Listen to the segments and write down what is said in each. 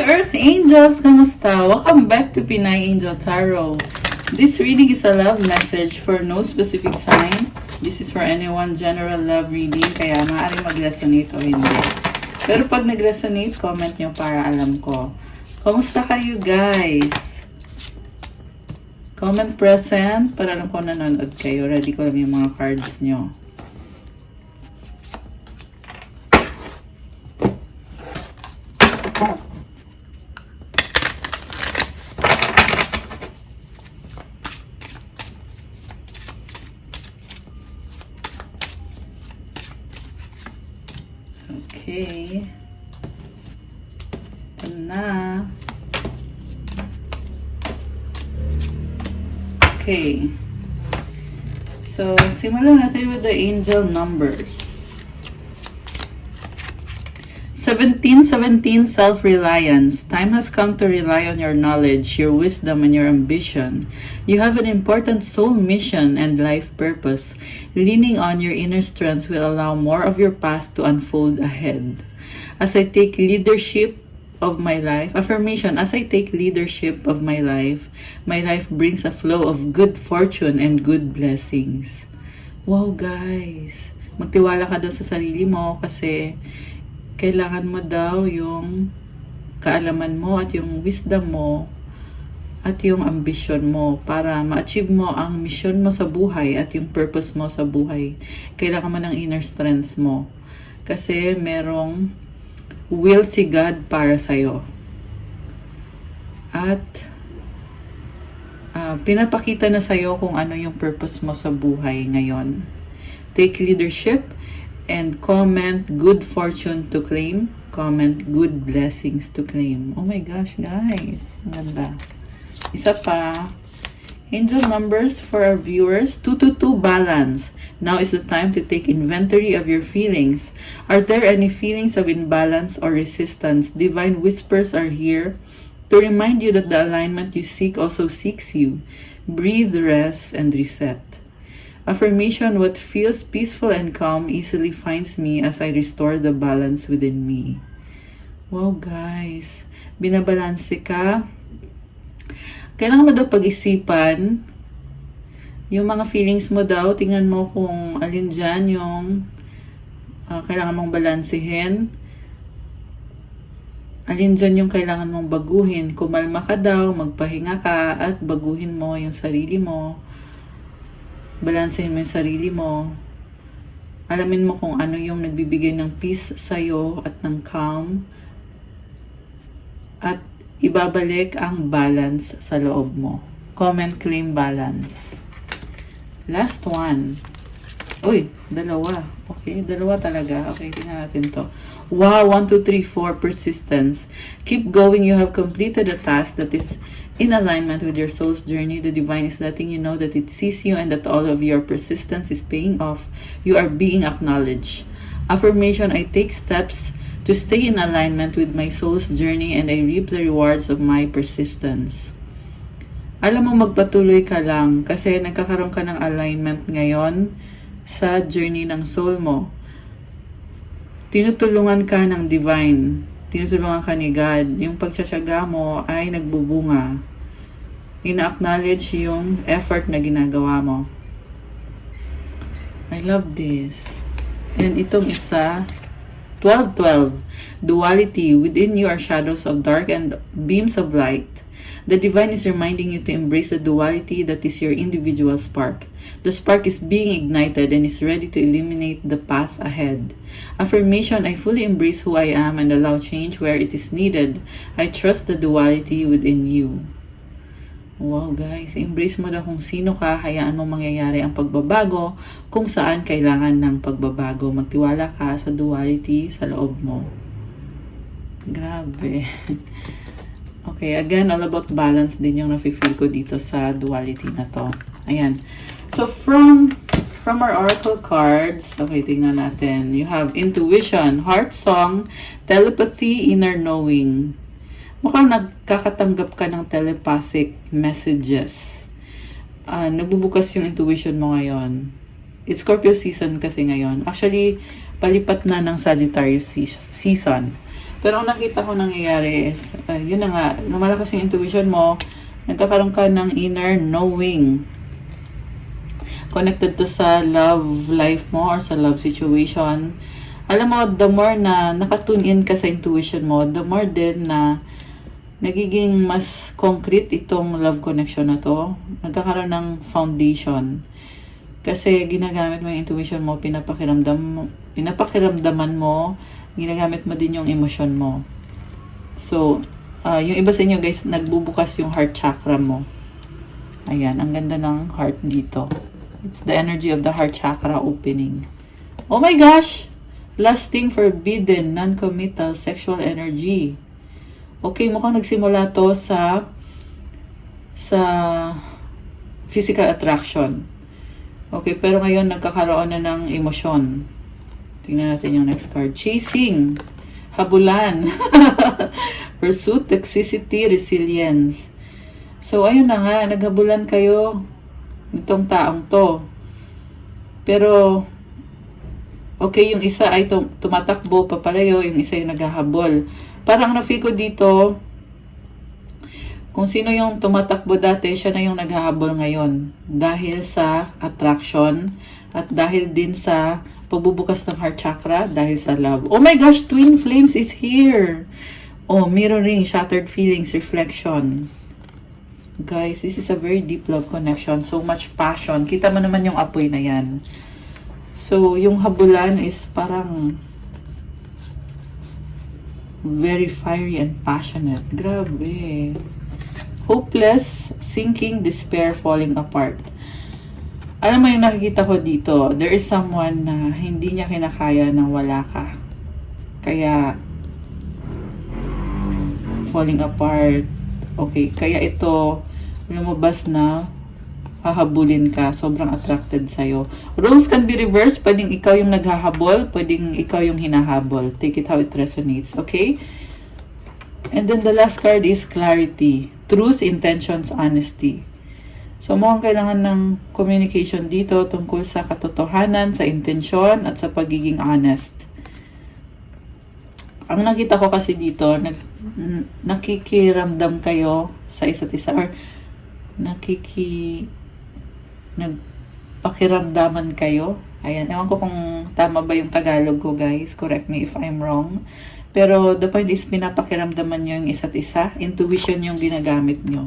Earth Angels! Kamusta? Welcome back to Pinay Angel Tarot. This reading is a love message for no specific sign. This is for anyone, general love reading, kaya maaaring mag-resonate o hindi. Pero pag nag-resonate, comment nyo para alam ko. Kamusta kayo, guys? Comment present para alam ko nanonood kayo. Ready ko lang yung mga cards nyo. Okay. Ito na. Okay. So, simulan natin with the angel numbers. 1717, self-reliance. Time has come to rely on your knowledge, your wisdom, and your ambition. You have an important soul mission and life purpose. Leaning on your inner strength will allow more of your path to unfold ahead. As I take leadership of my life, affirmation, as I take leadership of my life brings a flow of good fortune and good blessings. Wow, guys. Magtiwala ka daw sa sarili mo kasi kailangan mo daw yung kaalaman mo at yung wisdom mo at yung ambition mo para ma-achieve mo ang mission mo sa buhay at yung purpose mo sa buhay. Kailangan mo ng inner strength mo kasi merong will si God para sa'yo. At pinapakita na sa'yo kung ano yung purpose mo sa buhay ngayon. Take leadership and comment good fortune to claim. Comment good blessings to claim. Oh my gosh, guys. Ganda. Isa pa. Angel numbers for our viewers. 222, balance. Now is the time to take inventory of your feelings. Are there any feelings of imbalance or resistance? Divine whispers are here to remind you that the alignment you seek also seeks you. Breathe, rest, and reset. Affirmation, what feels peaceful and calm easily finds me as I restore the balance within me. Wow, guys. Binabalanse ka. Kailangan mo daw pag-isipan yung mga feelings mo daw. Tingnan mo kung alin dyan yung kailangan mong balansehin. Alin dyan yung kailangan mong baguhin. Kumalma ka daw, magpahinga ka, at baguhin mo yung sarili mo. Balansehin mo yung sarili mo. Alamin mo kung ano yung nagbibigay ng peace sa'yo at ng calm. At ibabalik ang balance sa loob mo. Comment, claim, balance. Last one. Uy, dalawa. Okay, dalawa talaga. Okay, tingnan natin to. Wow, 1, 2, 3, 4, persistence. Keep going. You have completed a task that is in alignment with your soul's journey. The divine is letting you know that it sees you and that all of your persistence is paying off. You are being acknowledged. Affirmation, I take steps to stay in alignment with my soul's journey and I reap the rewards of my persistence. Alam mo, magpatuloy ka lang kasi nagkakaroon ka ng alignment ngayon sa journey ng soul mo. Tinutulungan ka ng divine. Tinutulungan ka ni God. Yung pagtsatsaga mo ay nagbubunga. Ina-acknowledge yung effort na ginagawa mo. I love this. And itong isa, 12-12. Duality. Within you are shadows of dark and beams of light. The divine is reminding you to embrace the duality that is your individual spark. The spark is being ignited and is ready to illuminate the path ahead. Affirmation, I fully embrace who I am and allow change where it is needed. I trust the duality within you. Wow, guys. Embrace mo na kung sino ka, hayaan mo mangyayari ang pagbabago kung saan kailangan ng pagbabago. Magtiwala ka sa duality sa loob mo. Grabe. Okay, again, all about balance din yung nafe-feel ko dito sa duality na to. Ayan. So, from our oracle cards, okay, tingnan natin. You have intuition, heart song, telepathy, inner knowing. Mukhang nagkakatanggap ka ng telepathic messages. Nagbubukas yung intuition mo ngayon. It's Scorpio season kasi ngayon. Actually, palipat na ng Sagittarius season. Pero ang nakita ko nangyayari is, yun na nga, lumalakas yung intuition mo, nagkakaroon ka ng inner knowing. Connected to sa love life mo or sa love situation. Alam mo, the more na nakatune in ka sa intuition mo, the more din na nagiging mas concrete itong love connection na to. Nagkakaroon ng foundation. Kasi ginagamit mo yung intuition mo, pinapakiramdaman mo, ginagamit mo din yung emosyon mo. So, yung iba sa inyo guys, nagbubukas yung heart chakra mo. Ayan, ang ganda ng heart dito. It's the energy of the heart chakra opening. Oh my gosh! Lasting, forbidden, non-committal, sexual energy. Okay, mukhang nagsimula to sa physical attraction. Okay, pero ngayon nagkakaroon na ng emosyon. Tingnan natin yung next card. Chasing. Habulan. Pursuit, toxicity, resilience. So, ayun na nga. Naghabulan kayo nitong taong to. Pero, okay, yung isa ay tumatakbo papalayo, yung isa yung naghahabol. Parang na-feel ko dito, kung sino yung tumatakbo dati, siya na yung naghahabol ngayon. Dahil sa attraction at dahil din sa pagbubukas ng heart chakra, dahil sa love. Oh my gosh, twin flames is here! Oh, mirroring, shattered feelings, reflection. Guys, this is a very deep love connection. So much passion. Kita mo naman yung apoy na yan. So, yung habulan is parang very fiery and passionate. Grabe. Hopeless, sinking, despair, falling apart. Alam mo yung nakikita ko dito, there is someone na hindi niya kinakaya nang wala ka. Kaya, falling apart. Okay, kaya ito, lumabas na, hahabulin ka, sobrang attracted sa'yo. Roles can be reversed, pwedeng ikaw yung naghahabol, pwedeng ikaw yung hinahabol. Take it how it resonates, okay? And then the last card is clarity. Truth, intentions, honesty. So, mukhang kailangan ng communication dito tungkol sa katotohanan, sa intensyon, at sa pagiging honest. Ang nakita ko kasi dito, nakikiramdam kayo sa isa't isa, or nagpakiramdaman kayo. Ayan, ewan ko kung tama ba yung Tagalog ko guys, correct me if I'm wrong. Pero the point is, pinapakiramdaman nyo yung isa't isa. Intuition yung ginagamit nyo.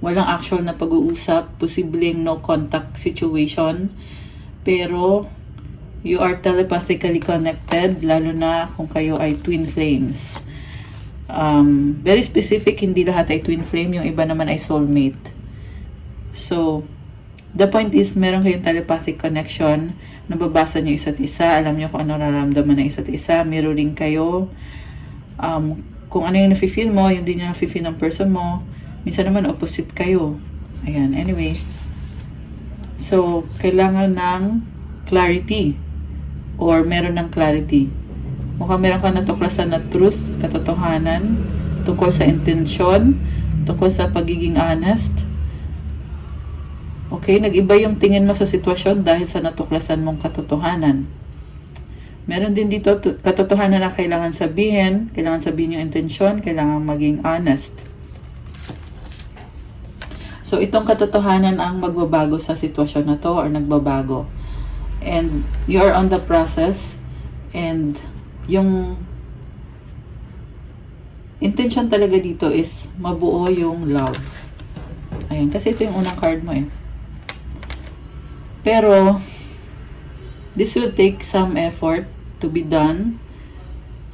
Walang actual na pag-uusap, posibleng no contact situation. Pero, you are telepathically connected, lalo na kung kayo ay twin flames. Very specific, hindi lahat ay twin flame, yung iba naman ay soulmate. So, the point is, meron kayong telepathic connection, nababasa nyo isa't isa, alam nyo kung ano nararamdaman ng isa't isa, mirroring kayo. Kung ano yung nafe-feel mo, yun din yung nafe-feel ng person mo. Minsan naman opposite kayo. Ayan, anyway. So, kailangan ng clarity. Or meron ng clarity. Mukhang meron ka natuklasan na truth, katotohanan, tungkol sa intensyon, tungkol sa pagiging honest. Okay, nag-iba yung tingin mo sa sitwasyon dahil sa natuklasan mong katotohanan. Meron din dito katotohanan na kailangan sabihin yung intensyon, kailangan maging honest. So, itong katotohanan ang magbabago sa sitwasyon na to or nagbabago. And you are on the process, and yung intention talaga dito is mabuo yung love. Ayan, kasi ito yung unang card mo eh. Pero, this will take some effort to be done.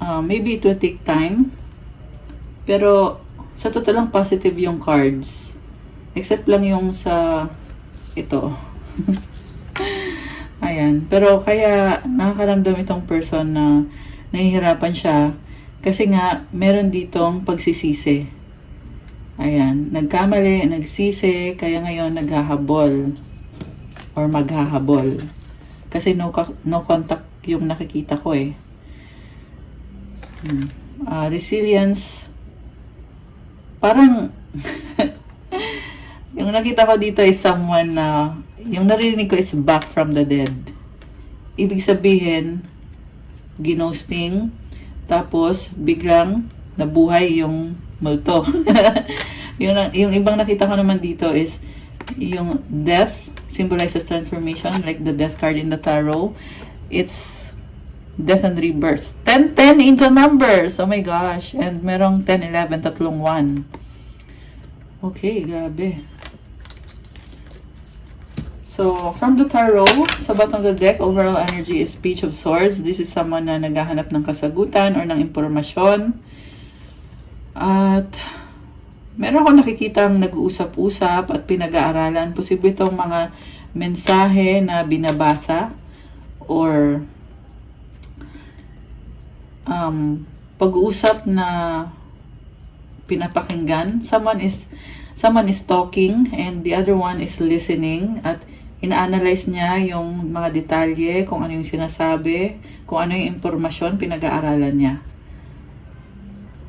Maybe it will take time. Pero, sa totoo lang positive yung cards. Except lang yung sa ito. Ayan. Pero, kaya nakakaramdam itong person na nahihirapan siya. Kasi nga, meron ditong pagsisisi. Ayan. Nagkamali, nagsisi, kaya ngayon naghahabol. Or maghahabol. Kasi no contact yung nakikita ko eh. Resilience. Parang yung nakita ko dito is someone na yung narinig ko is back from the dead. Ibig sabihin, ginosting, Tapos, biglang nabuhay yung multo. yung ibang nakita ko naman dito is yung death symbolizes transformation, like the death card in the tarot. It's death and rebirth. 10-10 angel numbers. Oh my gosh. And merong 10-11, tatlong 1. Okay, grabe. So, from the tarot, sa bottom of the deck, overall energy is Page of Swords. This is someone na naghahanap ng kasagutan or ng impormasyon. At meron akong nakikitang nag-uusap-usap at pinag-aaralan. Posible itong mga mensahe na binabasa or pag-uusap na pinapakinggan. Someone is talking and the other one is listening at ina-analyze niya yung mga detalye, kung ano yung sinasabi, kung ano yung impormasyon, pinag-aaralan niya.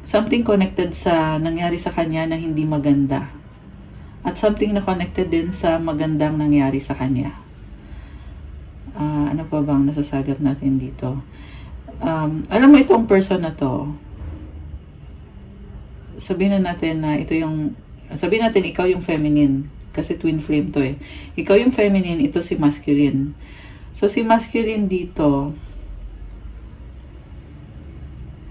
Something connected sa nangyari sa kanya na hindi maganda. At something na connected din sa magandang nangyari sa kanya. Ano pa bang nasasagap natin dito? Alam mo itong person na to, sabihin natin ikaw yung feminine. Kasi twin flame to eh. Ikaw yung feminine, ito si masculine. So, si masculine dito,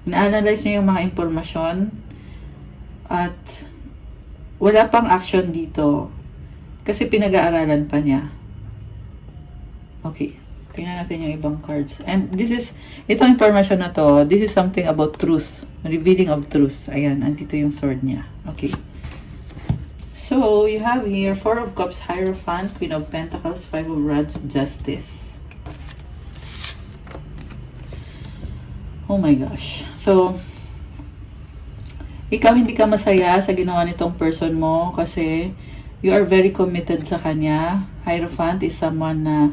na-analyze niya yung mga impormasyon at wala pang action dito kasi pinag-aaralan pa niya. Okay. Tingnan natin yung ibang cards. And itong information na to, this is something about truth. Revealing of truth. Ayan, andito yung sword niya. Okay. So, you have here 4 of Cups, Hierophant, Queen of Pentacles, 5 of Rods, Justice. Oh my gosh. So, ikaw hindi ka masaya sa ginawa nitong person mo kasi you are very committed sa kanya. Hierophant is someone na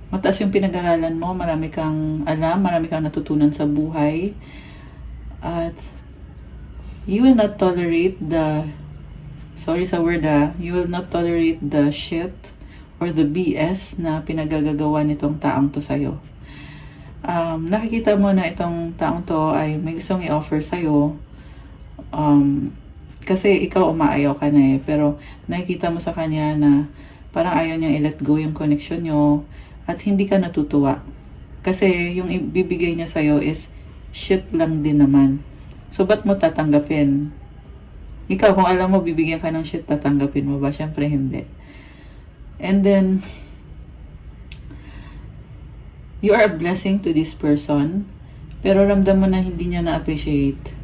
mataas yung pinag-aralan mo, marami kang alam, marami kang natutunan sa buhay. At you will not tolerate you will not tolerate the shit or the BS na pinagagagawa nitong taong to sa'yo. Nakikita mo na itong taong to ay may gustong i-offer sa'yo. Kasi ikaw umaayaw ka na eh. Pero nakikita mo sa kanya na parang ayaw niyang i-let go yung connection nyo at hindi ka natutuwa. Kasi yung ibibigay niya sa'yo is shit lang din naman. So, ba't mo tatanggapin? Ikaw, kung alam mo, bibigyan ka ng shit, tatanggapin mo ba? Siyempre, hindi. And then, you are a blessing to this person, pero ramdam mo na hindi niya na-appreciate.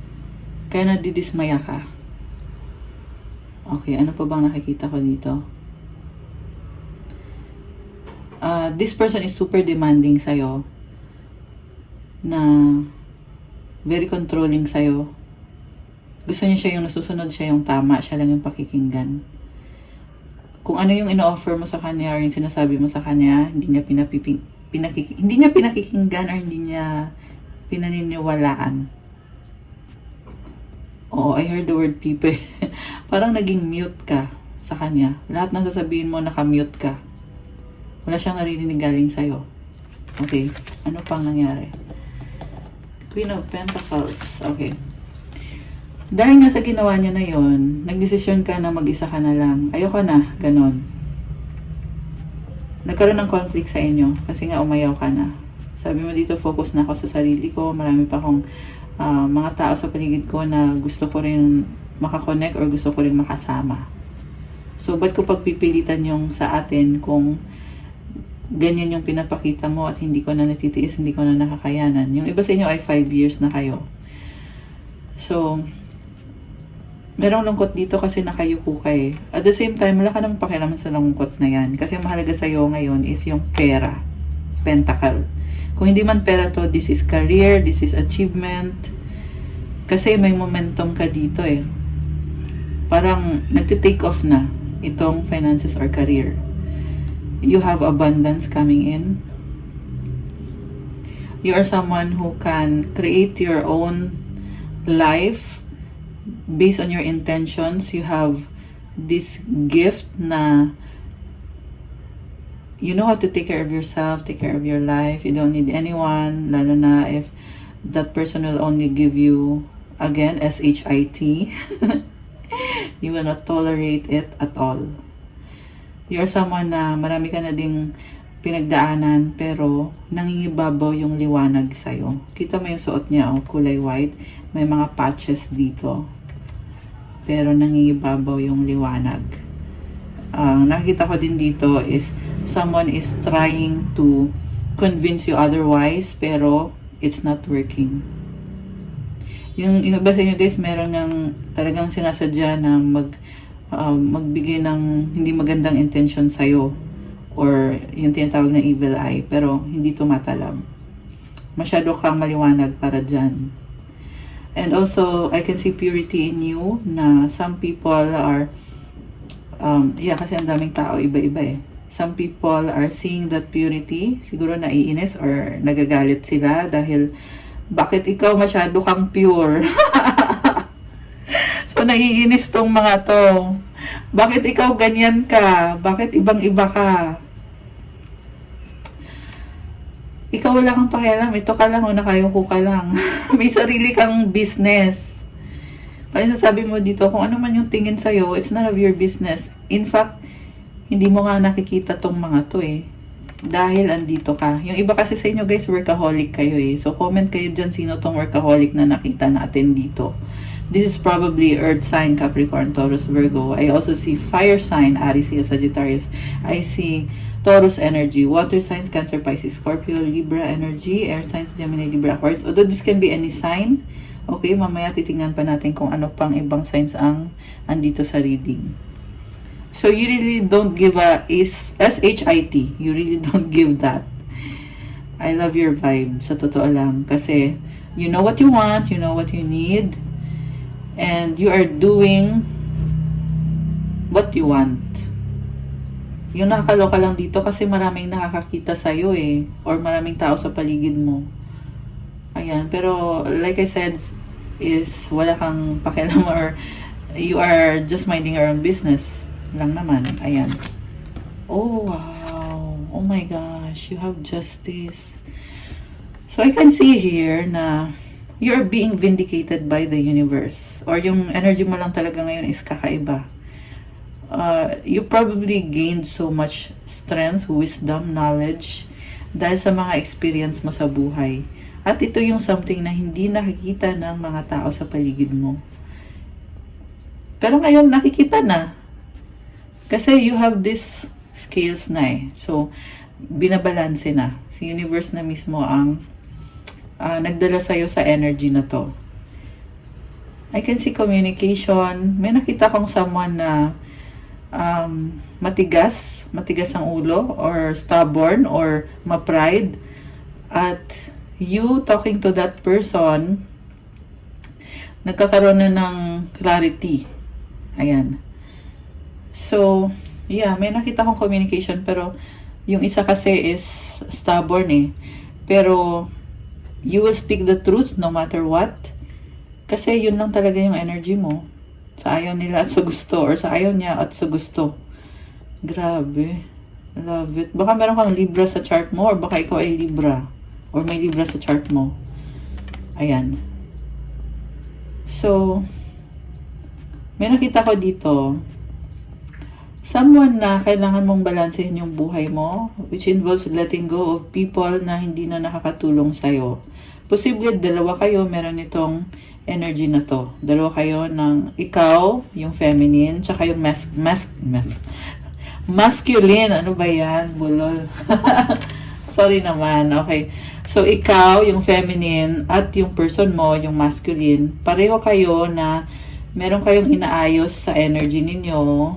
Kaya nadidismaya ka. Okay, ano pa bang nakikita ko dito? This person is super demanding sa'yo. Na very controlling sa'yo. Gusto niya siya yung nasusunod, siya yung tama, siya lang yung pakikinggan. Kung ano yung ino-offer mo sa kanya or yung sinasabi mo sa kanya, hindi niya pinakikinggan or hindi niya pinaniniwalaan. Oo, I heard the word people. Parang naging mute ka sa kanya. Lahat ng sasabihin mo, naka-mute ka. Wala siyang naririnig galing sa'yo. Okay, ano pang nangyari? Queen of Pentacles. Okay. Dahil nga sa ginawa niya na yon, nagdesisyon ka na mag-isa ka na lang. Ayoko na, ganon. Nagkaroon ng conflict sa inyo kasi nga umayaw ka na. Sabi mo dito, focus na ako sa sarili ko. Marami pa akong mga tao sa paligid ko na gusto ko rin makakonect or gusto ko rin makasama. So, ba't ko pagpipilitan yung sa atin kung ganyan yung pinapakita mo at hindi ko na natitiis, hindi ko na nakakayanan. Yung iba sa inyo ay 5 years na kayo. So, merong lungkot dito kasi nakayuko ka eh. At the same time, wala ka namang pakialaman sa lungkot na yan. Kasi ang mahalaga sa'yo ngayon is yung pera. Pentacle. Kung hindi man pera to, this is career, this is achievement. Kasi may momentum ka dito eh. Parang nagti-take off na itong finances or career. You have abundance coming in. You are someone who can create your own life based on your intentions. You have this gift na you know how to take care of yourself, take care of your life. You don't need anyone, lalo na if that person will only give you, again, SHIT. You will not tolerate it at all. You're someone na marami ka na ding pinagdaanan, pero nangingibabaw yung liwanag sa'yo. Kita mo yung suot niya, oh, kulay white. May mga patches dito. Pero nangingibabaw yung liwanag. Nakikita ko din dito is someone is trying to convince you otherwise, pero it's not working. Yung iba sa inyo guys, meron ng talagang sinasadya na magbigay ng hindi magandang intention sa'yo, or yung tinatawag na evil eye, pero hindi tumatalab. Masyado kang maliwanag para dyan. And also, I can see purity in you, na some people are, kasi ang daming tao, iba-iba eh. Some people are seeing that purity, siguro naiinis or nagagalit sila dahil bakit ikaw masyado kang pure? So, naiinis tong mga to. Bakit ikaw ganyan ka? Bakit ibang-iba ka? Ikaw wala kang pakialam. Ito ka lang o nakayuko ka lang. May sarili kang business. Parang sasabi mo dito, kung ano man yung tingin sa'yo, it's none of your business. In fact, hindi mo nga nakikita tong mga to eh. Dahil andito ka. Yung iba kasi sa inyo guys, workaholic kayo eh. So comment kayo dyan sino tong workaholic na nakita natin dito. This is probably Earth sign, Capricorn, Taurus, Virgo. I also see fire sign, Aries, Sagittarius. I see Taurus energy, water signs, Cancer, Pisces, Scorpio, Libra energy, air signs, Gemini, Libra, Aquarius. Although this can be any sign. Okay, mamaya titingnan pa natin kung ano pang ibang signs ang andito sa reading. So, you really don't give a SHIT. You really don't give that. I love your vibe. Sa totoo lang. Kasi, you know what you want. You know what you need. And you are doing what you want. Yung nakakaloka lang dito kasi maraming nakakakita sa'yo eh. Or maraming tao sa paligid mo. Ayan. Pero, like I said, is wala kang pakialam or you are just minding your own business lang naman. Ayan. Oh, wow. Oh my gosh. You have justice. So, I can see here na you're being vindicated by the universe. Or yung energy mo lang talaga ngayon is kakaiba. You probably gained so much strength, wisdom, knowledge dahil sa mga experience mo sa buhay. At ito yung something na hindi nakikita ng mga tao sa paligid mo. Pero ngayon nakikita na. Kasi you have this skills na eh. So, binabalanse na. Si universe na mismo ang nagdala sa'yo sa energy na to. I can see communication. May nakita kong someone na matigas ang ulo, or stubborn, or ma-pride. At you talking to that person, nagkakaroon na ng clarity. Ayan. So, yeah, may nakita kong communication, pero yung isa kasi is stubborn eh. Pero, you will speak the truth no matter what. Kasi yun lang talaga yung energy mo. Sa ayaw nila at sa gusto, or sa ayaw niya at sa gusto. Grabe. Love it. Baka meron kang Libra sa chart mo, or baka ikaw ay Libra. Or may Libra sa chart mo. Ayan. So, may nakita ko dito, someone na kailangan mong balansehin yung buhay mo, which involves letting go of people na hindi na nakakatulong sa'yo. Posible dalawa kayo meron itong energy na to. Dalawa kayo ng ikaw, yung feminine, tsaka yung masculine. Ano ba yan? Bulol. Sorry naman. Okay. So, ikaw, yung feminine, at yung person mo, yung masculine, pareho kayo na meron kayong inaayos sa energy ninyo.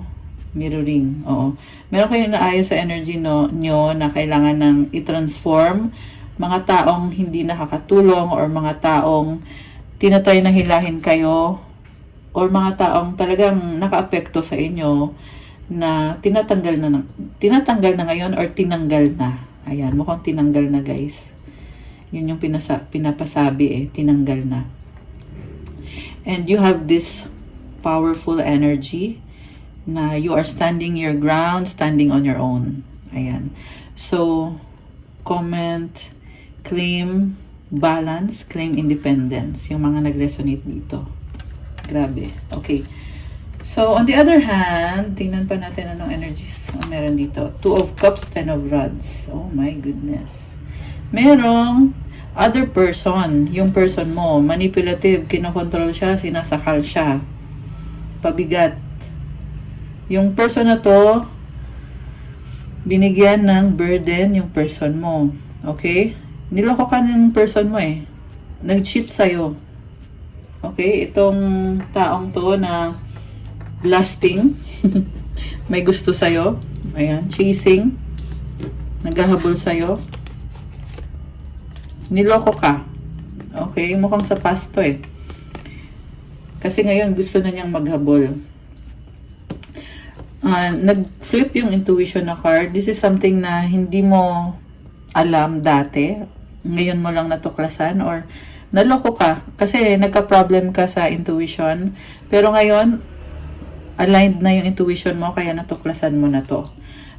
Mirroring. Oo. Meron kayong inaayos sa energy nyo na kailangan ng i-transform mga taong hindi nakakatulong, or mga taong tinatry na hilahin kayo, or mga taong talagang nakaapekto sa inyo na tinatanggal na ngayon, or tinanggal na. Ayan, mukhang tinanggal na guys. Yun yung pinapasabi eh, tinanggal na. And you have this powerful energy na you are standing your ground, standing on your own. Ayan. So, comment, claim balance, claim independence. Yung mga nag-resonate dito. Grabe. Okay. So, on the other hand, tingnan pa natin anong energies meron dito. 2 of Cups, 10 of Rods. Oh my goodness. Merong other person. Yung person mo, manipulative, kinokontrol siya, sinasakal siya. Pabigat. Yung person na to, binigyan ng burden yung person mo. Okay? Niloko ka ng person mo eh. Nag-cheat sa'yo. Okay? Itong taong to na lasting. May gusto sa'yo. Ayan. Chasing. Naghahabol sa'yo. Niloko ka. Okay? Mukhang sa past to eh. Kasi ngayon gusto na niyang maghabol. Nag-flip yung intuition na card. This is something na hindi mo alam dati. Ngayon mo lang natuklasan or naloko ka. Kasi nagka-problem ka sa intuition. Pero ngayon, aligned na yung intuition mo kaya natuklasan mo na to.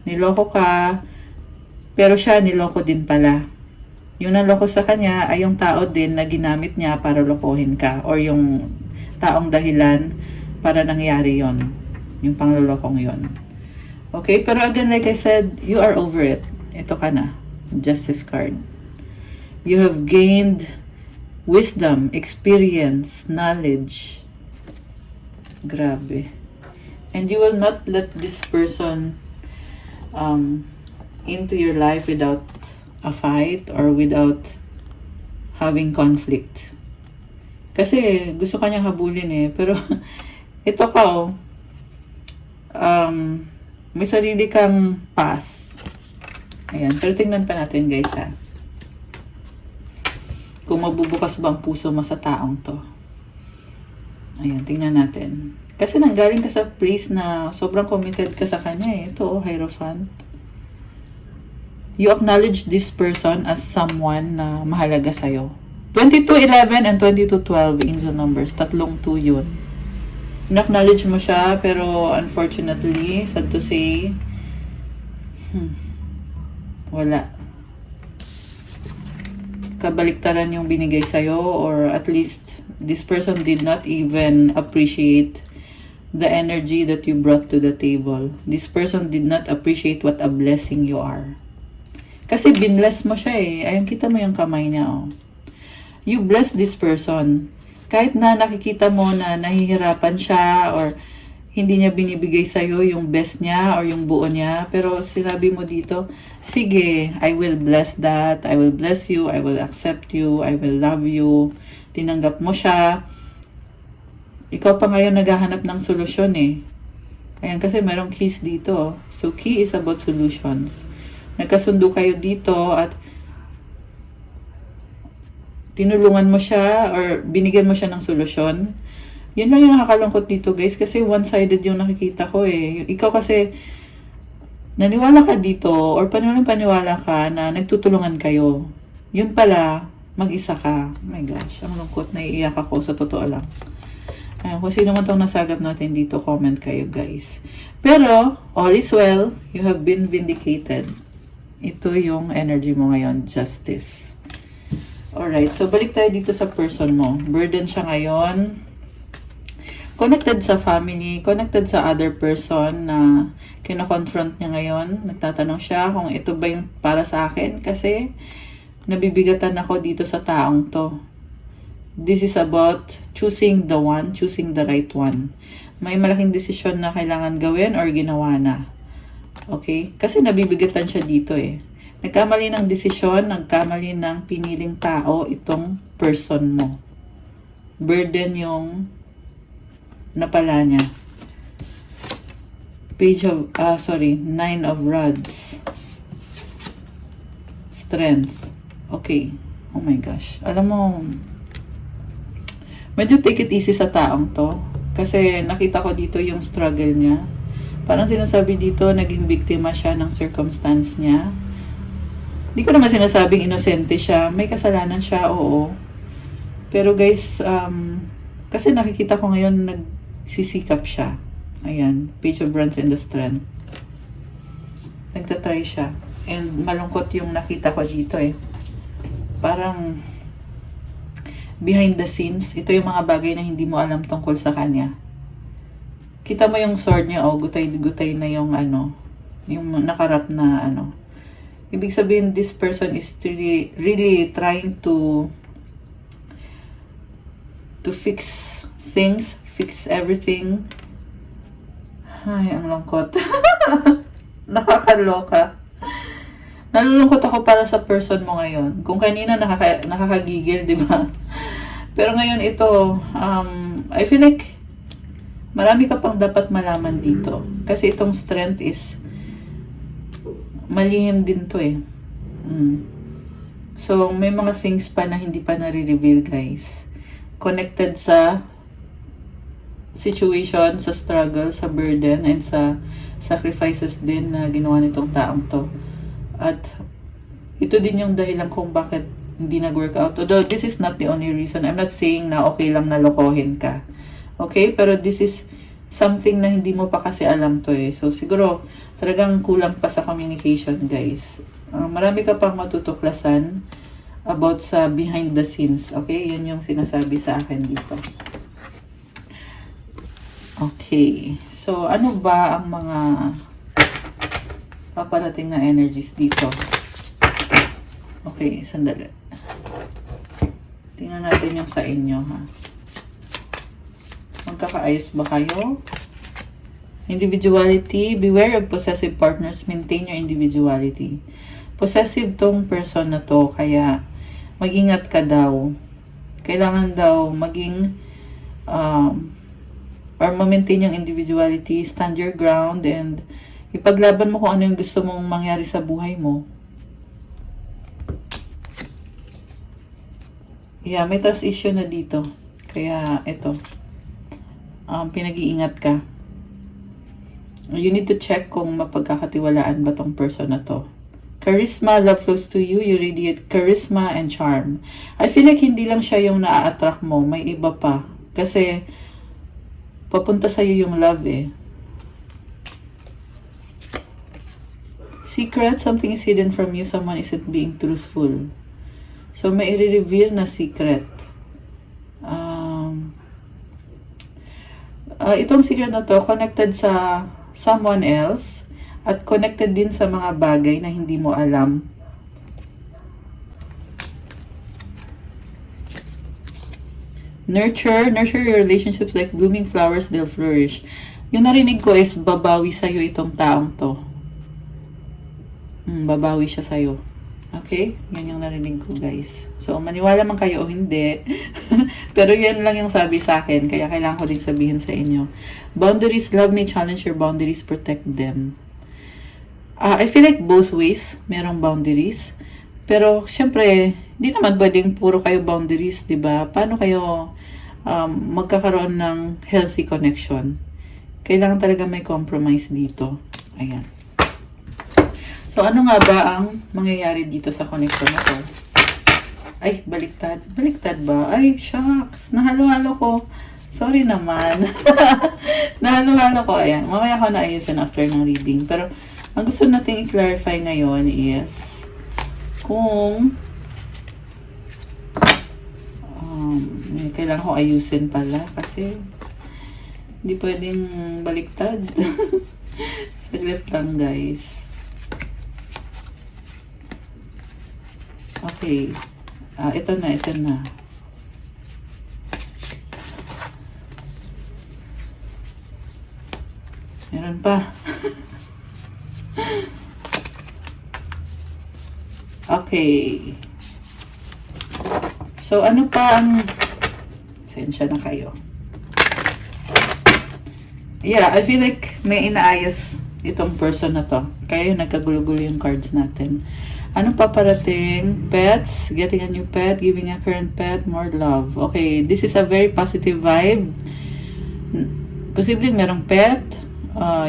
Niloko ka, pero siya niloko din pala. Yung naloko sa kanya ay yung tao din na ginamit niya para lokohin ka. Or yung taong dahilan para nangyari yon, yung panglolokong yon. Okay, pero again, like I said, you are over it. Ito ka na. Justice card. You have gained wisdom, experience, knowledge. Grabe. And you will not let this person into your life without a fight or without having conflict. Kasi gusto kanyang habulin eh. Pero ito ka oh. May sarili kang path. Ayan. Pero tingnan pa natin guys ha. Kung mabubukas ba ang puso mo sa taong to. Ayan. Tingnan natin. Kasi nanggaling ka sa place na sobrang committed ka sa kanya eh. Ito oh, Hierophant. You acknowledge this person as someone na mahalaga sa'yo. 2211 and 2212 angel numbers. Tatlong 2 yun. In-acknowledge mo siya, pero unfortunately, sad to say, wala. Kabaliktaran yung binigay sa'yo, or at least, this person did not even appreciate the energy that you brought to the table. This person did not appreciate what a blessing you are. Kasi binless mo siya eh. Ayun, kita mo yung kamay niya oh. You bless this person. Kahit na nakikita mo na nahihirapan siya or hindi niya binibigay sa'yo yung best niya or yung buo niya. Pero sinabi mo dito, sige, I will bless that. I will bless you. I will accept you. I will love you. Tinanggap mo siya. Ikaw pa ngayon naghahanap ng solusyon eh. Ayan, kasi merong keys dito. So, key is about solutions. Nagkasundo kayo dito at tinulungan mo siya or binigyan mo siya ng solusyon. Yun lang yung nakakalungkot dito guys kasi one-sided yung nakikita ko eh. Ikaw kasi naniwala ka dito or paniwala ka na nagtutulungan kayo. Yun pala, mag-isa ka. Oh my gosh, ang lungkot. Naiiyak ako sa totoo lang. Ayan, kung sino man itong nasagap natin dito, comment kayo guys. Pero, all is well. You have been vindicated. Ito yung energy mo ngayon, justice. Alright, so balik tayo dito sa person mo. Burden siya ngayon. Connected sa family, connected sa other person na kino-confront niya ngayon. Nagtatanong siya kung ito ba yung para sa akin kasi nabibigatan ako dito sa taong to. This is about choosing the one, choosing the right one. May malaking desisyon na kailangan gawin or ginawa na. Okay? Kasi nabibigatan siya dito eh. Nagkamali ng desisyon, nagkamali ng piniling tao itong person mo. Burden yung napala niya. Nine of Rods. Strength. Okay. Oh my gosh. Alam mo, medyo take it easy sa taong to. Kasi nakita ko dito yung struggle niya. Parang sinasabi dito, naging biktima siya ng circumstance niya. Hindi ko naman sinasabing inosente siya. May kasalanan siya, oo. Pero guys, kasi nakikita ko ngayon nagsisikap siya. Ayan, Page of Wands and the Strength. Nagtatry siya. And malungkot yung nakita ko dito eh. Parang behind the scenes, ito yung mga bagay na hindi mo alam tungkol sa kanya. Kita mo yung sword niya, oh, gutay-gutay na yung ano, yung nakarap na ano. Ibig sabihin, this person is really trying to fix things, fix everything. Ay, ang lungkot. Nakakaloka. Nalulungkot ako para sa person mo ngayon. Kung kanina nakakagigil, di ba? Pero ngayon ito, I feel like marami ka pang dapat malaman dito. Kasi itong strength is malihim din to eh. So, may mga things pa na hindi pa nare-reveal, guys. Connected sa situation, sa struggle, sa burden, and sa sacrifices din na ginawa nitong taong to. At ito din yung dahilan kung bakit hindi nag-work out. Although, this is not the only reason. I'm not saying na okay lang na lokohin ka. Okay? Pero this is something na hindi mo pa kasi alam to eh. So, siguro, talagang kulang pa sa communication, guys. Marami ka pang matutuklasan about sa behind the scenes. Okay? Yan yung sinasabi sa akin dito. Okay. So, ano ba ang mga paparating na energies dito? Okay, sandali. Tingnan natin yung sa inyo, ha? Magkakaayos ba kayo? Individuality. Beware of possessive partners. Maintain your individuality. Possessive tong person na to, kaya mag-ingat ka daw. Kailangan daw maging or ma-maintain yung individuality, stand your ground, and ipaglaban mo kung ano yung gusto mong mangyari sa buhay mo. Yeah, may trust issue na dito. Kaya, ito. Pinag-iingat ka. You need to check kung mapagkakatiwalaan ba tong person na to. Charisma, love flows to you. You radiate charisma and charm. I feel like hindi lang siya yung na-attract mo. May iba pa. Kasi, papunta sa'yo yung love eh. Secret, something is hidden from you. Someone isn't being truthful. So, may i-reveal na secret. Itong secret na to, connected sa someone else at connected din sa mga bagay na hindi mo alam. Nurture your relationships like blooming flowers, they'll flourish. Yung narinig ko is babawi sa'yo itong taong to. Babawi siya sa'yo. Okay? Yan yung narinig ko, guys. So, maniwala man kayo o hindi. Pero yan lang yung sabi sa akin. Kaya kailangan ko din sabihin sa inyo. Boundaries, love may challenge your boundaries, protect them. I feel like both ways, merong boundaries. Pero, syempre, hindi naman pwedeng puro kayo boundaries, di ba? Paano kayo magkakaroon ng healthy connection? Kailangan talaga may compromise dito. Ayan. So, ano nga ba ang mangyayari dito sa connection na to? Ay, baliktad. Baliktad ba? Ay, shucks. Nahalo-halo ko. Sorry naman. Nahalo-halo ko. Ayan. Mamaya ko naayusin after ng reading. Pero, ang gusto nating i-clarify ngayon is kung kailangan ko ayusin pala kasi hindi pwedeng baliktad. Saglit lang, guys. Okay. Ito na. Meron pa. Okay. So, ano pa ang... Sensya na kayo. Yeah, I feel like may inaayos itong person na to. Kaya nagkagulo-gulo yung cards natin. Ano pa parating? Pets, getting a new pet, giving a current pet, more love. Okay, this is a very positive vibe. Posibleng merong pet.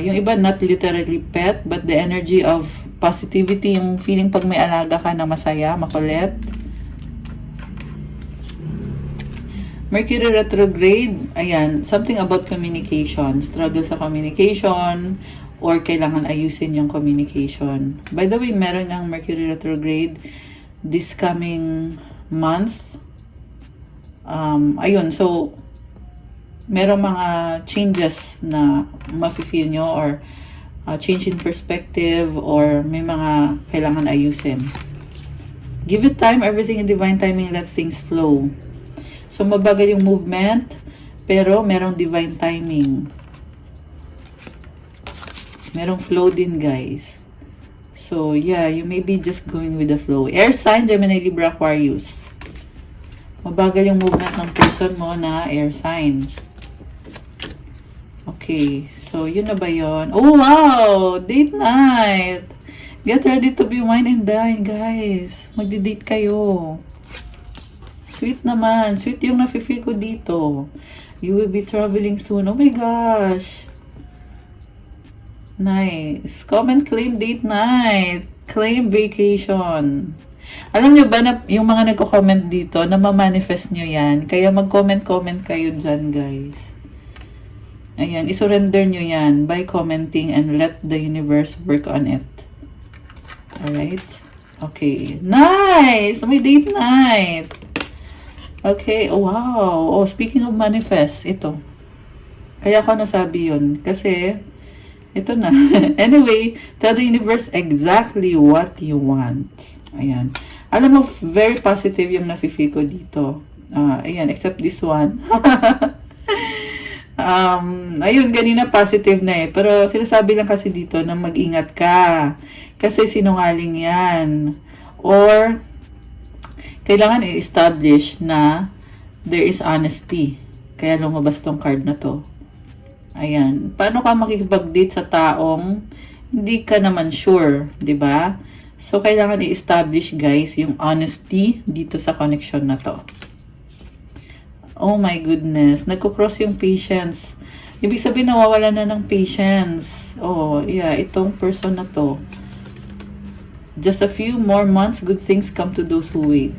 Yung iba not literally pet, but the energy of positivity, yung feeling pag may alaga ka na masaya, makulit. Mercury retrograde, ayan, something about communication, struggle sa communication, or kailangan ayusin yung communication. By the way, meron ng Mercury retrograde this coming month. Ayun, so merong mga changes na mafe-feel nyo, or change in perspective, or may mga kailangan ayusin. Give it time, everything in divine timing, let things flow. So mabagal yung movement, pero merong divine timing. Merong flow din, guys. So yeah, you may be just going with the flow. Air sign, Gemini, Libra, Aquarius. Mabagal yung movement ng person mo na air sign. Okay, so yun na ba yun? Oh wow! Date night! Get ready to be wine and dine, guys. Magdi-date kayo. Sweet naman. Sweet yung nafe-feel ko dito. You will be traveling soon. Oh my gosh! Nice. Comment, claim date night. Claim vacation. Alam nyo ba na yung mga nagko-comment dito, na ma-manifest nyo yan? Kaya mag-comment-comment kayo dyan, guys. Ayan, isurrender nyo yan by commenting and let the universe work on it. Alright? Okay. Nice! May date night! Okay. Oh, wow. Oh, speaking of manifest, ito. Kaya ko nasabi yun. Kasi, ito na. Anyway, tell the universe exactly what you want. Ayan. Alam mo, very positive yung nafe-feel ko dito. Ayan, except this one. Ayun, ganina positive na eh. Pero sinasabi lang kasi dito na mag-ingat ka. Kasi sinungaling yan. Or, kailangan i-establish na there is honesty. Kaya lumabas tong card na to. Ayan. Paano ka makikipag-date sa taong hindi ka naman sure, di ba? So, kailangan i-establish, guys, yung honesty dito sa connection na to. Oh my goodness. Nagko-cross yung patience. Ibig sabihin, nawawala na ng patience. Oh, yeah. Itong person na to. Just a few more months, good things come to those who wait.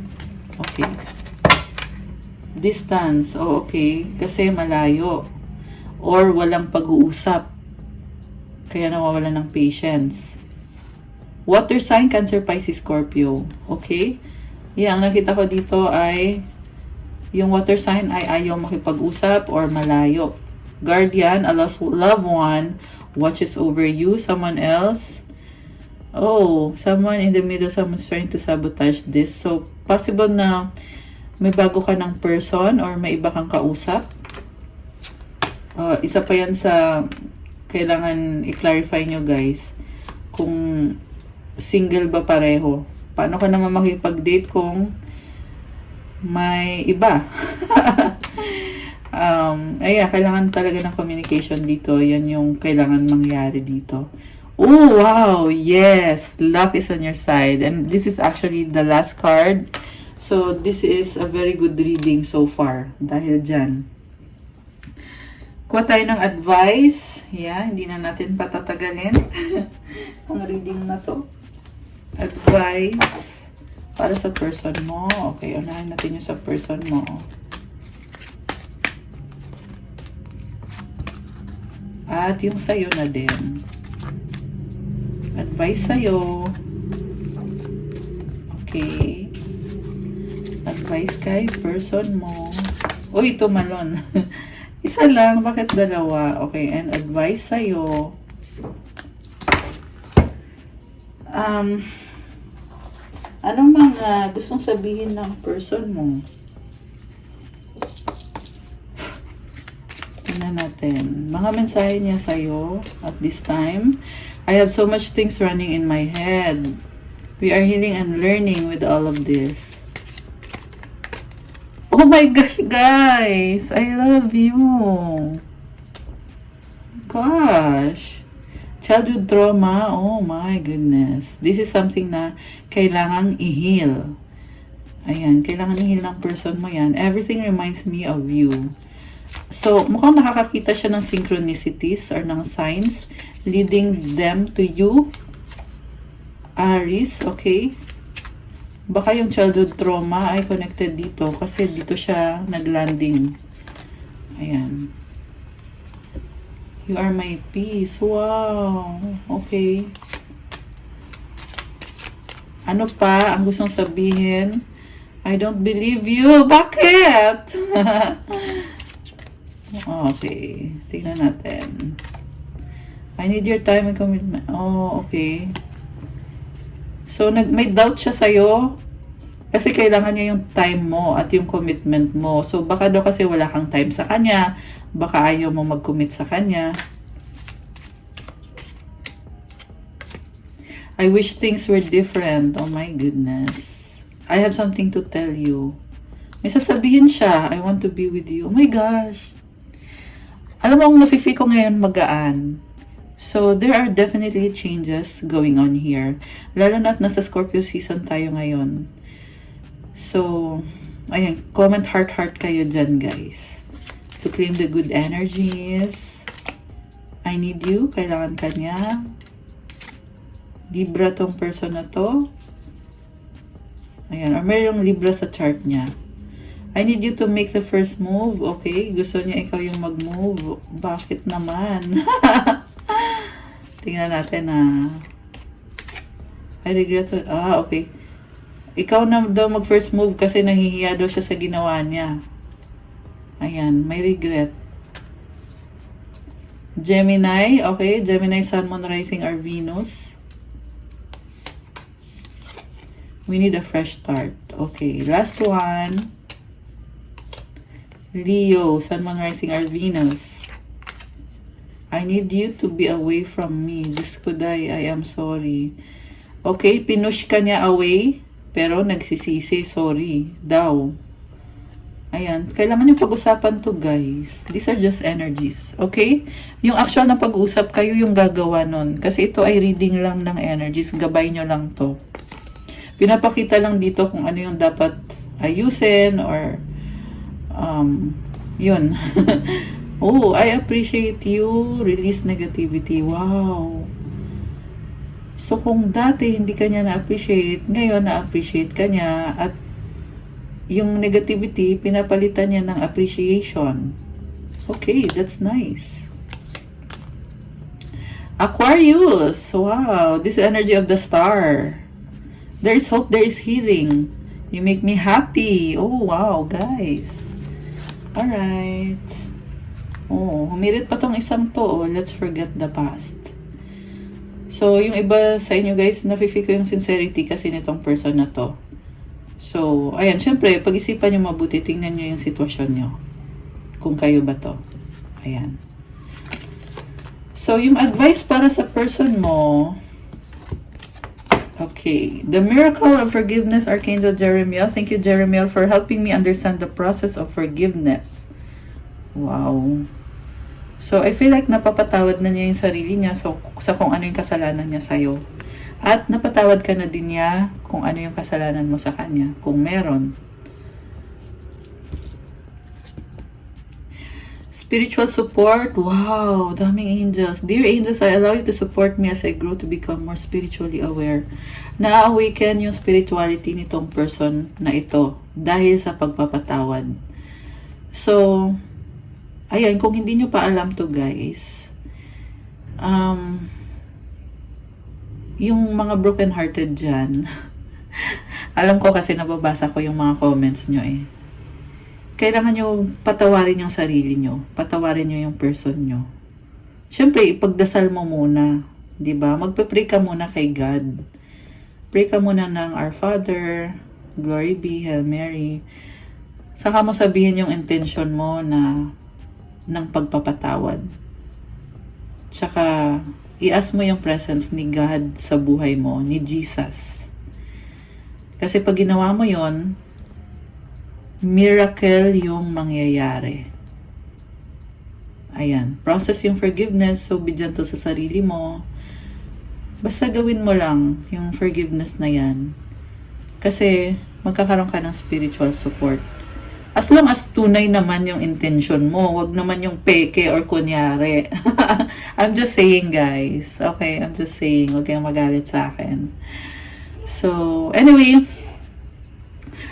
Okay. Distance. Oh, okay. Kasi malayo. Or walang pag-uusap. Kaya nawawala ng patience. Water sign, Cancer, Pisces, Scorpio. Okay? Yeah, ang nakita ko dito ay yung water sign ay ayaw makipag-usap or malayo. Guardian, a loved one watches over you. Someone else. Oh, someone in the middle, someone's trying to sabotage this. So, possible na may bago ka ng person or may iba kang kausap. Isa pa yan sa kailangan i-clarify nyo, guys. Kung single ba pareho. Paano ka naman makipag-date kung may iba? Kailangan talaga ng communication dito. Yan yung kailangan mangyari dito. Oh, wow! Yes! Luck is on your side. And this is actually the last card. So, this is a very good reading so far. Dahil dyan. Kuha tayo ng advice. Yeah, hindi na natin patatagalin. Ang reading na to. Advice para sa person mo. Okay, unahin natin yung sa person mo. At yung sa'yo na din. Advice sa'yo. Okay. Advice kay person mo. Uy, tumalon. Isa lang. Bakit dalawa? Okay, and advice sa'yo. Anong mga gustong sabihin ng person mo? Tingnan natin. Mga mensahe niya sa'yo at this time. I have so much things running in my head. We are healing and learning with all of this. Oh my gosh, guys! I love you! Gosh! Childhood trauma, oh my goodness. This is something na kailangang i-heal. Ayan, kailangan i-heal ng person mo yan. Everything reminds me of you. So, mukhang nakakakita siya ng synchronicities or ng signs leading them to you. Aries, okay? Baka yung childhood trauma ay connected dito kasi dito siya naglanding. Ayan. You are my peace. Wow. Okay. Ano pa ang gustong sabihin? I don't believe you. Bakit? Okay. Tingnan natin. I need your time and commitment. Oh, okay. So, may doubt siya sa'yo. Kasi kailangan niya yung time mo at yung commitment mo. So, baka daw kasi wala kang time sa kanya. Baka ayaw mo mag-commit sa kanya. I wish things were different. Oh my goodness. I have something to tell you. May sasabihin siya, I want to be with you. Oh my gosh. Alam mo, ang nafe-feel ko ngayon magaan. So, there are definitely changes going on here. Lalo na't nasa Scorpio season tayo ngayon. So, ayan, comment heart kayo dyan, guys. To claim the good energies. I need you. Kailangan ka niya. Libra tong person na to. Ayan, or mayroong Libra sa chart niya. I need you to make the first move. Okay, gusto niya ikaw yung mag-move. Bakit naman? Tingnan natin I regret it. Okay. Ikaw na daw mag-first move kasi nahihiya daw siya sa ginawa niya. Ayan, may regret. Gemini, okay. Gemini, Sun, Moon, Rising, or Venus. We need a fresh start. Okay, last one. Leo, Sun, Moon, Rising, or Venus. I need you to be away from me. Diyos ko, day, I am sorry. Okay, pinush ka niya away, pero nagsisisi, sorry, daw. Ayan, kailangan yung pag-usapan to, guys. These are just energies, okay? Yung actual na pag-uusap, kayo yung gagawa nun. Kasi ito ay reading lang ng energies, gabay nyo lang to. Pinapakita lang dito kung ano yung dapat ayusin or yun. Oh, I appreciate you. Release negativity. Wow. So, kung dati hindi ka niya na-appreciate, ngayon na-appreciate ka niya at yung negativity, pinapalitan niya ng appreciation. Okay, that's nice. Aquarius. Wow, this is energy of the star. There is hope, there is healing. You make me happy. Oh, wow, guys. Alright. Oh, humirit pa tong isang to. Oh, let's forget the past. So, yung iba sa inyo, guys, nafe-feel ko yung sincerity kasi nitong person na to. So, ayan, syempre, pag-isipan nyo mabuti, tingnan nyo yung sitwasyon nyo. Kung kayo ba to. Ayan. So, yung advice para sa person mo, okay. The Miracle of Forgiveness, Archangel Jeremiel. Thank you, Jeremiel, for helping me understand the process of forgiveness. Wow. So, I feel like napapatawad na niya yung sarili niya sa kung ano yung kasalanan niya sa'yo. At napatawad ka na din niya kung ano yung kasalanan mo sa kanya, kung meron. Spiritual support. Wow, daming angels. Dear angels, I allow you to support me as I grow to become more spiritually aware. Na-awaken yung spirituality nitong person na ito dahil sa pagpapatawad. So, ayan, kung hindi nyo pa alam to, guys, yung mga broken-hearted dyan, alam ko kasi nababasa ko yung mga comments nyo eh. Kailangan nyo patawarin yung sarili nyo. Patawarin nyo yung person nyo. Siyempre, ipagdasal mo muna. Diba? Magpe-pray ka muna kay God. Pray ka muna ng Our Father, Glory be, Hail Mary. Saka mo sabihin yung intention mo na ng pagpapatawad. Tsaka, i-ask mo yung presence ni God sa buhay mo, ni Jesus. Kasi pag ginawa mo yon, miracle yung mangyayari. Ayan. Process yung forgiveness. So, be gentle sa sarili mo. Basta gawin mo lang yung forgiveness na yan. Kasi, magkakaroon ka ng spiritual support. As long as tunay naman yung intention mo. Wag naman yung peke or kunyari. I'm just saying, guys. Okay, I'm just saying. Huwag kayong magalit sa akin. So, anyway,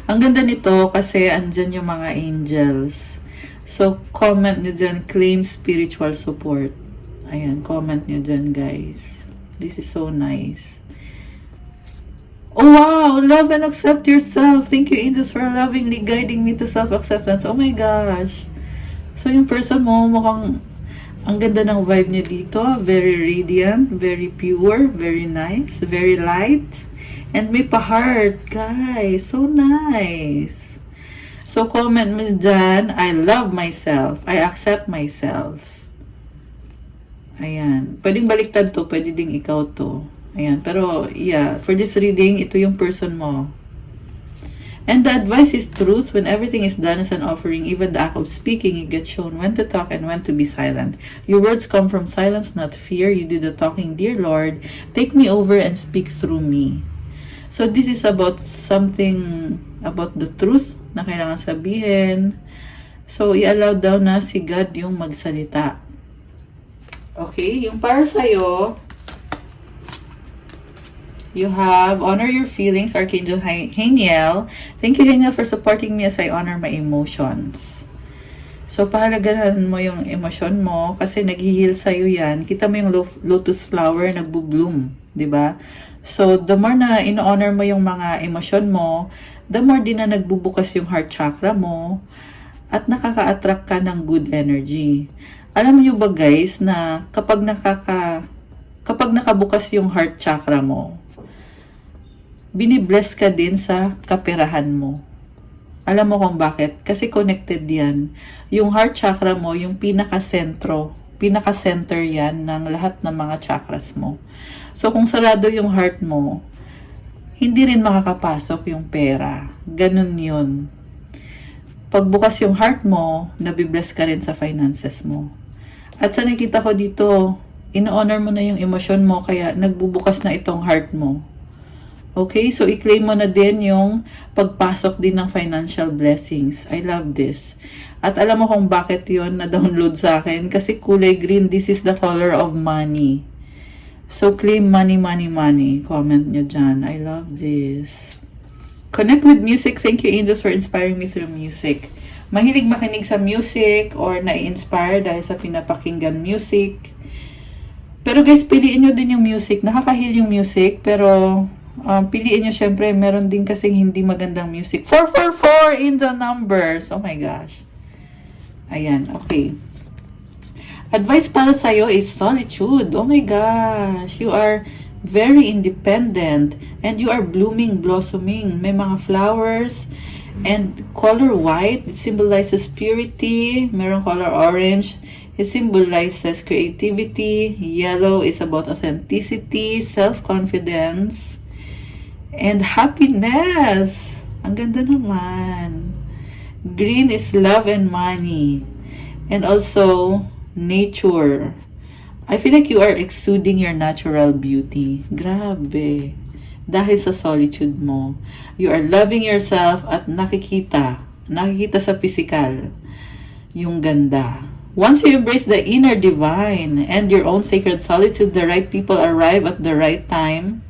ang ganda nito kasi andyan yung mga angels. So, comment nyo dyan, claim spiritual support. Ayan, comment nyo dyan, guys. This is so nice. Oh, wow! Love and accept yourself. Thank you, angels, for lovingly guiding me to self-acceptance. Oh my gosh. So, yung person mo, mukhang ang ganda ng vibe niya dito. Very radiant, very pure, very nice, very light. And may pa-heart, guys. So nice. So, comment mo dyan, I love myself. I accept myself. Ayan. Pwedeng baliktad to. Pwede ding ikaw to. Ayan. Pero, yeah. For this reading, ito yung person mo. And the advice is truth. When everything is done as an offering, even the act of speaking, you get shown when to talk and when to be silent. Your words come from silence, not fear. You do the talking, dear Lord. Take me over and speak through me. So, this is about something, about the truth na kailangan sabihin. So, i-allow daw na si God yung magsalita. Okay, yung para sa'yo, you have honor your feelings, Archangel Haniel. Thank you, Haniel, for supporting me as I honor my emotions. So, pahalagahan mo yung emosyon mo kasi nag-heal sa'yo yan. Kita mo yung lotus flower nagbo-bloom, di ba? So, the more na in-honor mo yung mga emosyon mo, the more din na nagbubukas yung heart chakra mo at nakaka-attract ka ng good energy. Alam niyo ba, guys, na kapag nakabukas yung heart chakra mo, binibless ka din sa kaperahan mo. Alam mo kung bakit? Kasi connected yan. Yung heart chakra mo, yung pinaka-center yan ng lahat ng mga chakras mo. So, kung sarado yung heart mo, hindi rin makakapasok yung pera. Ganun yun. Pagbukas yung heart mo, nabibless ka rin sa finances mo. At sa nakita ko dito, in-honor mo na yung emosyon mo, kaya nagbubukas na itong heart mo. Okay, so i-claim mo na din yung pagpasok din ng financial blessings. I love this. At alam mo kung bakit yon na-download sa akin? Kasi kulay green, this is the color of money. So, claim money, money, money. Comment nyo dyan. I love this. Connect with music. Thank you, angels, for inspiring me through music. Mahilig makinig sa music or nai-inspire dahil sa pinapakinggan music. Pero guys, piliin nyo din yung music. Nakaka-heal yung music, pero piliin nyo syempre, meron din kasing hindi magandang music. 444 in the numbers. Oh my gosh. Ayan, okay. Advice para sa'yo is solitude. Oh my gosh. You are very independent and you are blooming, blossoming. May mga flowers and color white. It symbolizes purity. Merong color orange. It symbolizes creativity. Yellow is about authenticity, self-confidence, and happiness. Ang ganda naman. Green is love and money. And also, nature. I feel like you are exuding your natural beauty. Grabe. Dahil sa solitude mo. You are loving yourself at nakikita sa physical yung ganda. Once you embrace the inner divine and your own sacred solitude, the right people arrive at the right time,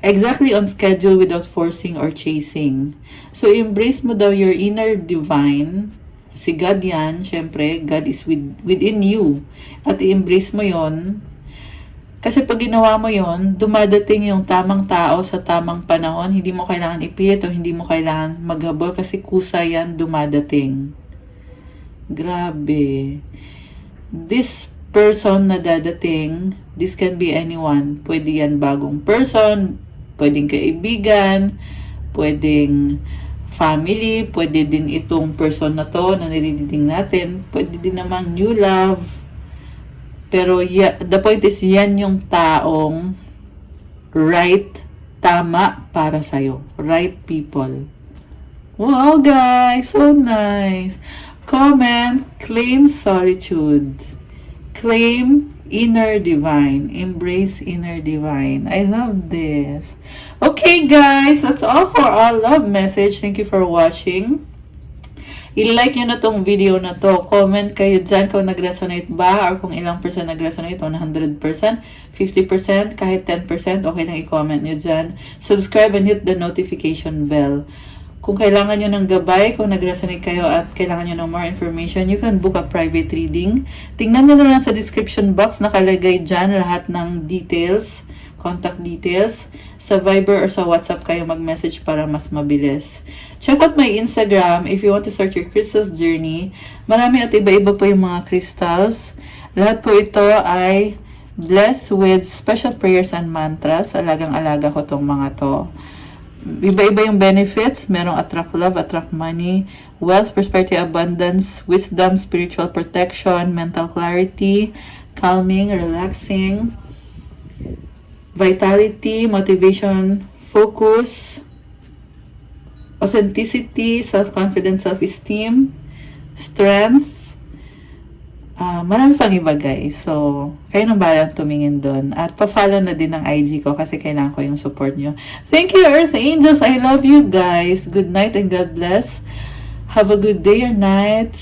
exactly on schedule without forcing or chasing. So, embrace mo daw your inner divine. Si God yan, syempre, God is within you. At i-embrace mo yon. Kasi pag ginawa mo yon, dumadating yung tamang tao sa tamang panahon. Hindi mo kailangan ipilit o hindi mo kailangan maghabol kasi kusa yan dumadating. Grabe. This person na dadating, this can be anyone. Pwede yan bagong person, pwedeng kaibigan, pwedeng family, pwede din itong person na to na nililiding natin, pwede din namang new love. Pero the point is, yan yung taong right, tama para sa'yo. Right people. Wow, guys! So nice! Comment, claim solitude. Claim inner divine. Embrace inner divine. I love this. Okay, guys. That's all for our love message. Thank you for watching. I-like nyo na tong video na to. Comment kayo dyan kung nag-resonate ba or kung ilang percent nag-resonate, 100%, 50%, kahit 10%, okay lang i-comment nyo dyan. Subscribe and hit the notification bell. Kung kailangan nyo ng gabay, kung nag-resonate kayo at kailangan nyo ng more information, you can book a private reading. Tingnan nyo na lang sa description box, nakalagay dyan lahat ng details, contact details. Sa Viber or sa WhatsApp kayo mag-message para mas mabilis. Check out my Instagram if you want to start your crystals journey. Marami at iba-iba po yung mga crystals. Lahat po ito ay blessed with special prayers and mantras. Alagang-alaga ko tong mga to. Iba-iba yung benefits. Merong attract love, attract money, wealth, prosperity, abundance, wisdom, spiritual protection, mental clarity, calming, relaxing, vitality, motivation, focus, authenticity, self-confidence, self-esteem, strength. Marami pang iba guys. So, kayo nang balang tumingin doon. At pa-follow na din ng IG ko kasi kailangan ko yung support nyo. Thank you, Earth Angels. I love you guys. Good night and God bless. Have a good day or night.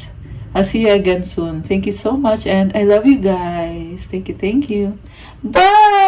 I'll see you again soon. Thank you so much and I love you guys. Thank you. Bye!